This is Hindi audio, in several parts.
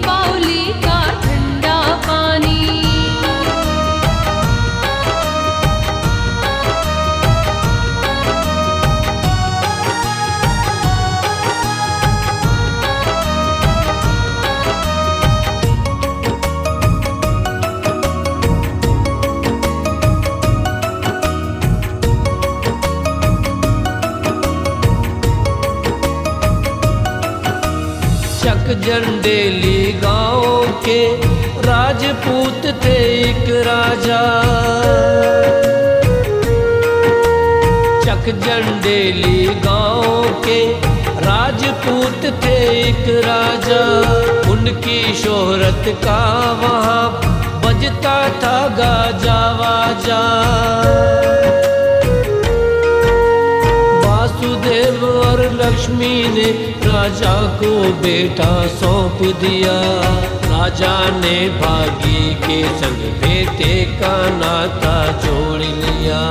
बाउली का ठंडा पानी। चक जंडेली गांव के राजपूत थे एक राजा। चक जंडेली गांव के राजपूत थे एक राजा। उनकी शोहरत का वहाँ बजता था गाजा वाजा। वासुदेव और लक्ष्मी ने राजा को बेटा सौंप दिया। राजा ने भागी के संग बेटे का नाता जोड़ लिया।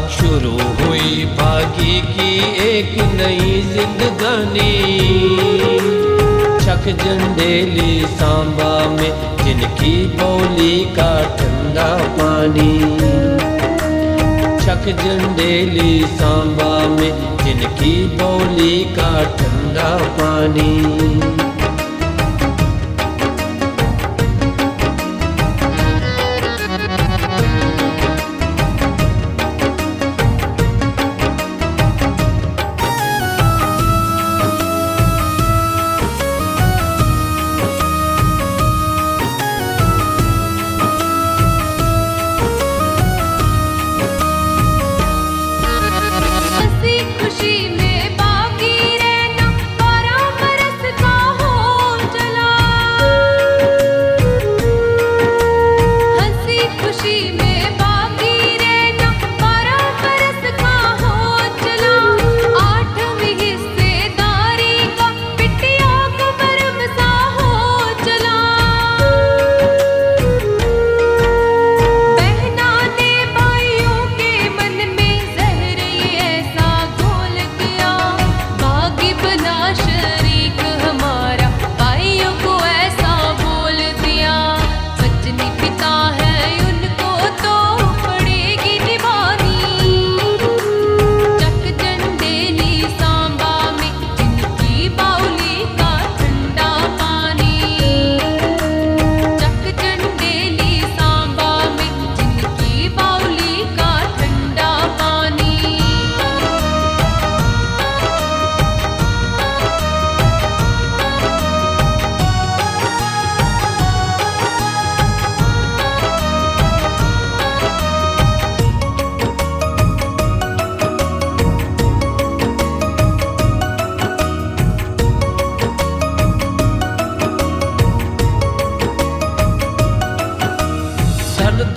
शुरू हुई भागी की एक नई जिंदगानी। चक जंडेली सांबा में जिनकी बाउली का ठंडा पानी। चक जंडेली सांबा में जिनकी बाउली का ठंडा पानी।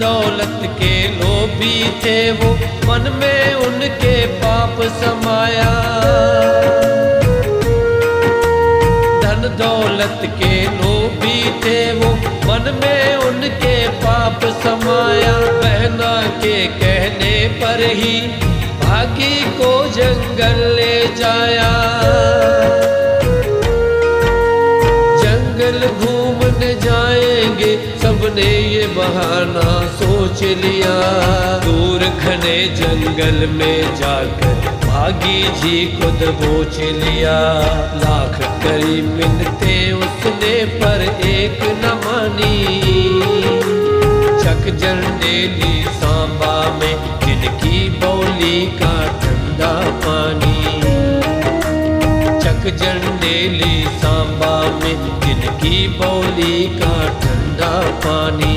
दौलत के लोभी थे वो, मन में उनके पाप समाया। धन दौलत के लोभी थे वो, मन में उनके पाप समाया। बहना के कहने पर ही भागी को जंगल ले जाया। जंगल घूमने जाएंगे सबने ये बहाना सोच लिया। दूर घने जंगल में जाकर भागी जी को दबोच लिया। लाख करी मिन्नते उसने पर एक न मानी। चक जंडेली सांबा में जिनकी बाउली का ठंडा पानी। चक जंडेली सांबा में जिनकी बाउली का ठंडा पानी।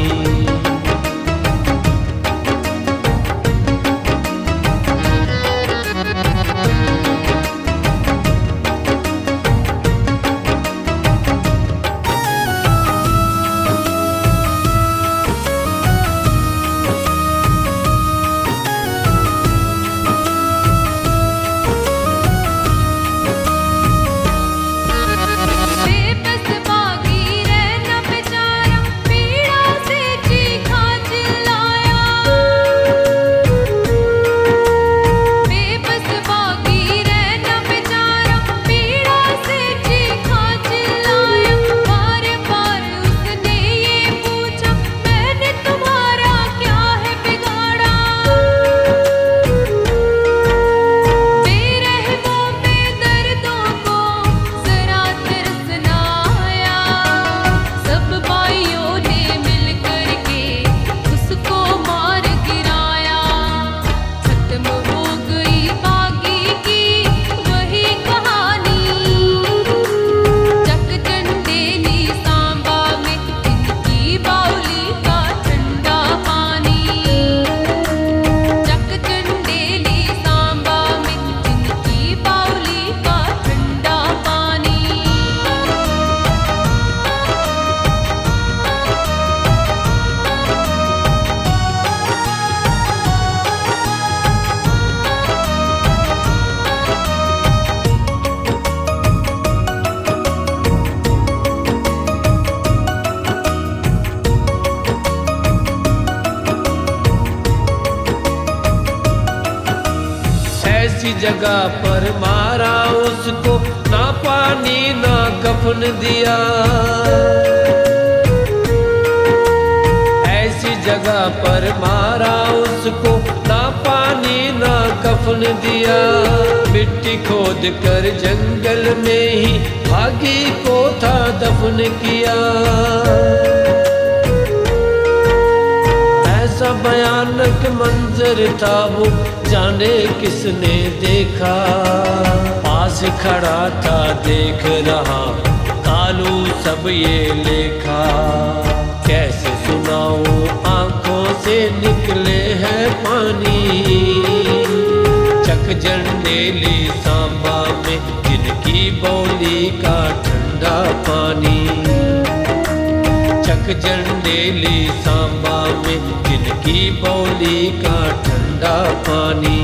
बेबस बागी रहना बेचारा, पीड़ा से जगह पर मारा उसको, ना पानी ना कफन दिया। ऐसी जगह पर मारा उसको, ना पानी ना कफन दिया। मिट्टी खोद कर जंगल में ही भागी को था दफन किया। ऐसा भयानक मंजर था वो, जाने किसने देखा। पास खड़ा था देख रहा कालू सब ये लेखा। कैसे सुनाऊं आंखों से निकले हैं पानी। चक जंडेली सांबा में जिनकी बोली का ठंडा पानी। चक जंडेली सांबा में जिनकी बोली का ठंडा पानी।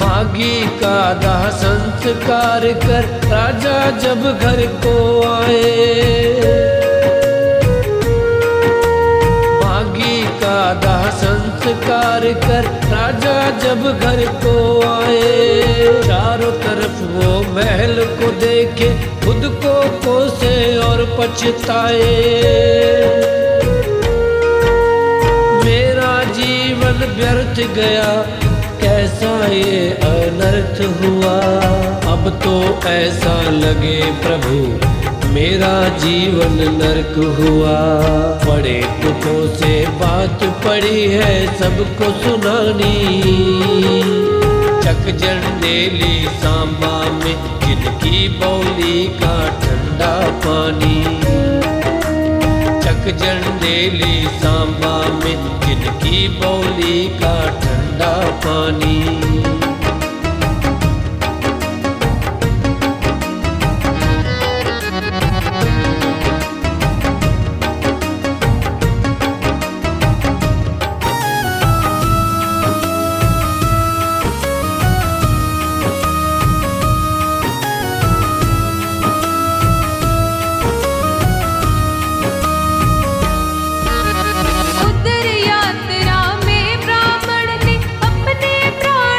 भागी का दाह संस्कार कर राजा जब घर को आए। भागी का दाह संस्कार कर राजा जब घर को आए। चारों तरफ वो महल को देखे, खुद को कोसे और पछताए। मेरा जीवन व्यर्थ गया, कैसा ये अनर्थ हुआ। अब तो ऐसा लगे प्रभु मेरा जीवन नरक हुआ। बड़े दुखों से बात पड़ी है सबको सुनानी। चक जंडेली सांबा में जिनकी बोली का ठंडा पानी। चक जंडेली सांबा में जिनकी बोली का ठंडा पानी। उधर यात्रा में ब्राह्मण ने अपने प्राण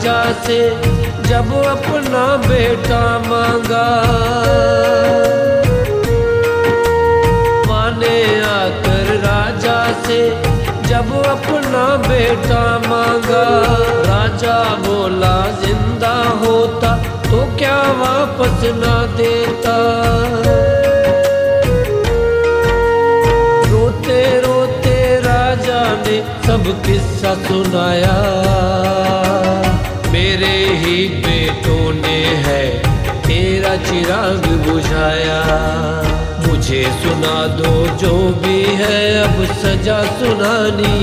राजा से जब अपना बेटा मांगा, माँ ने आकर राजा से जब अपना बेटा मांगा। राजा बोला जिंदा होता तो क्या वापस ना देता। रोते रोते राजा ने सब किस्सा सुनाया, मेरे ही बेटों ने है तेरा चिराग बुझाया। मुझे सुना दो जो भी है अब सजा सुनानी।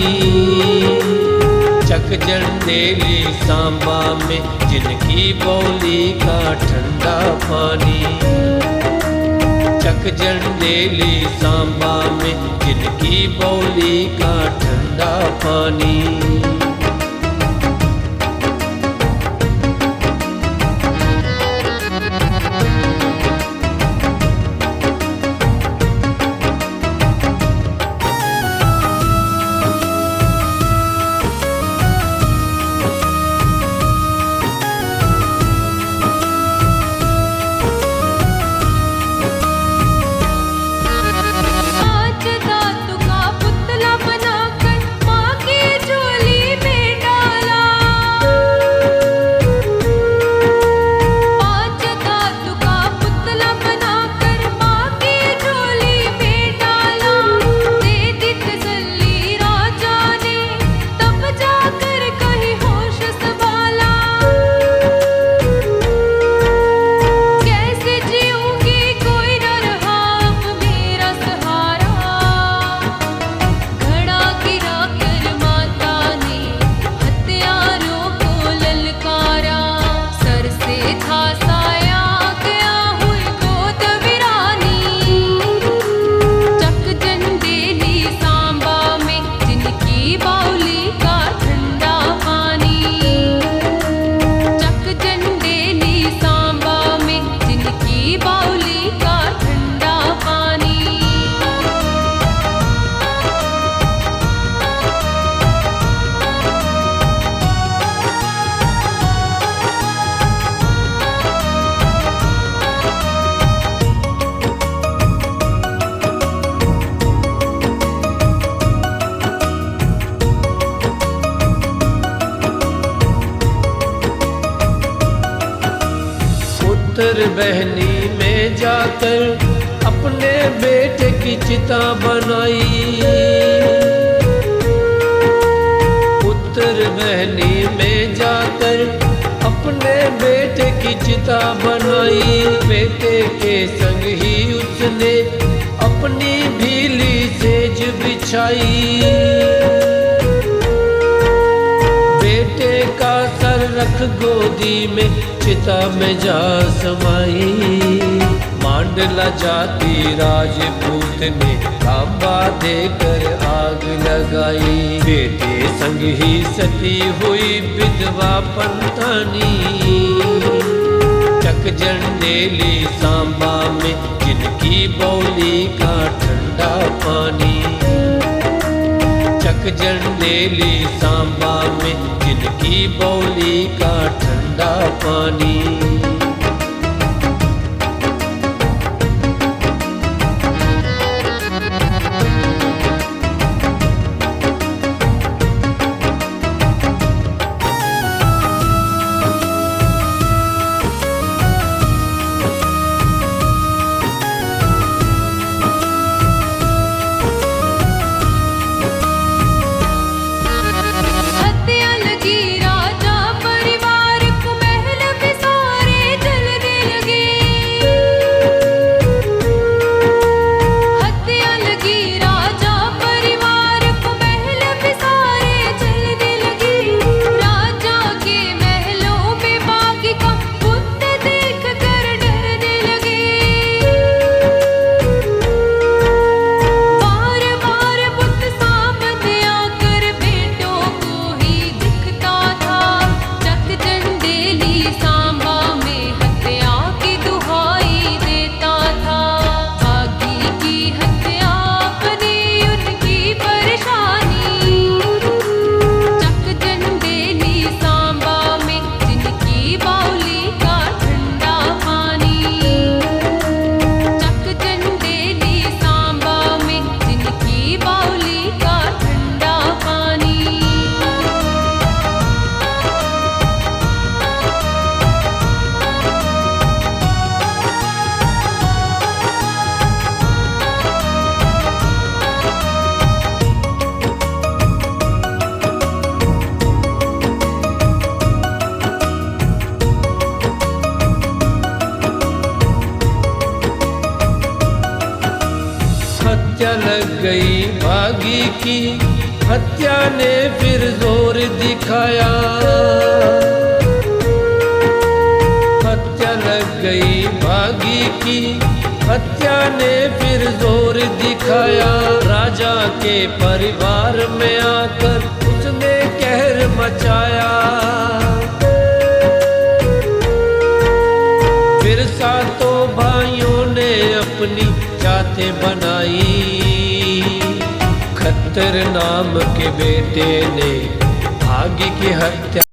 चक जंडेली सांबा में जिनकी बौली का ठंडा पानी। चक जंडेली सांबा में जिनकी बौली का ठंडा पानी। उत्तर बहनी में जाकर अपने बेटे की चिता बनाई। उत्तर बहनी में जाकर अपने बेटे की चिता बनाई। बेटे के संग ही उसने अपनी भीली सेज बिछाई। बेटे का सर रख गोदी में चिता में जा समाई। मांडला जाति राजपूत ने तांबा देकर आग लगाई। बेटे संग ही सती हुई विधवा पंतानी। चक जंडेली सांबा में जिनकी बौली का ठंडा पानी। चक जंडेली सांबा में जिनकी बौली का ठंडा पानी। हत्या लगी राजा परिवार को महल बिसारे। गई भागी की, हत्या ने फिर जोर दिखाया। हत्या लग गई भागी की, हत्या ने फिर जोर दिखाया। राजा के परिवार में आकर उसने कहर मचाया। फिर सातों भाइयों ने अपनी जातें बनाई। खत्तर नाम के बेटे ने भागी की हत्या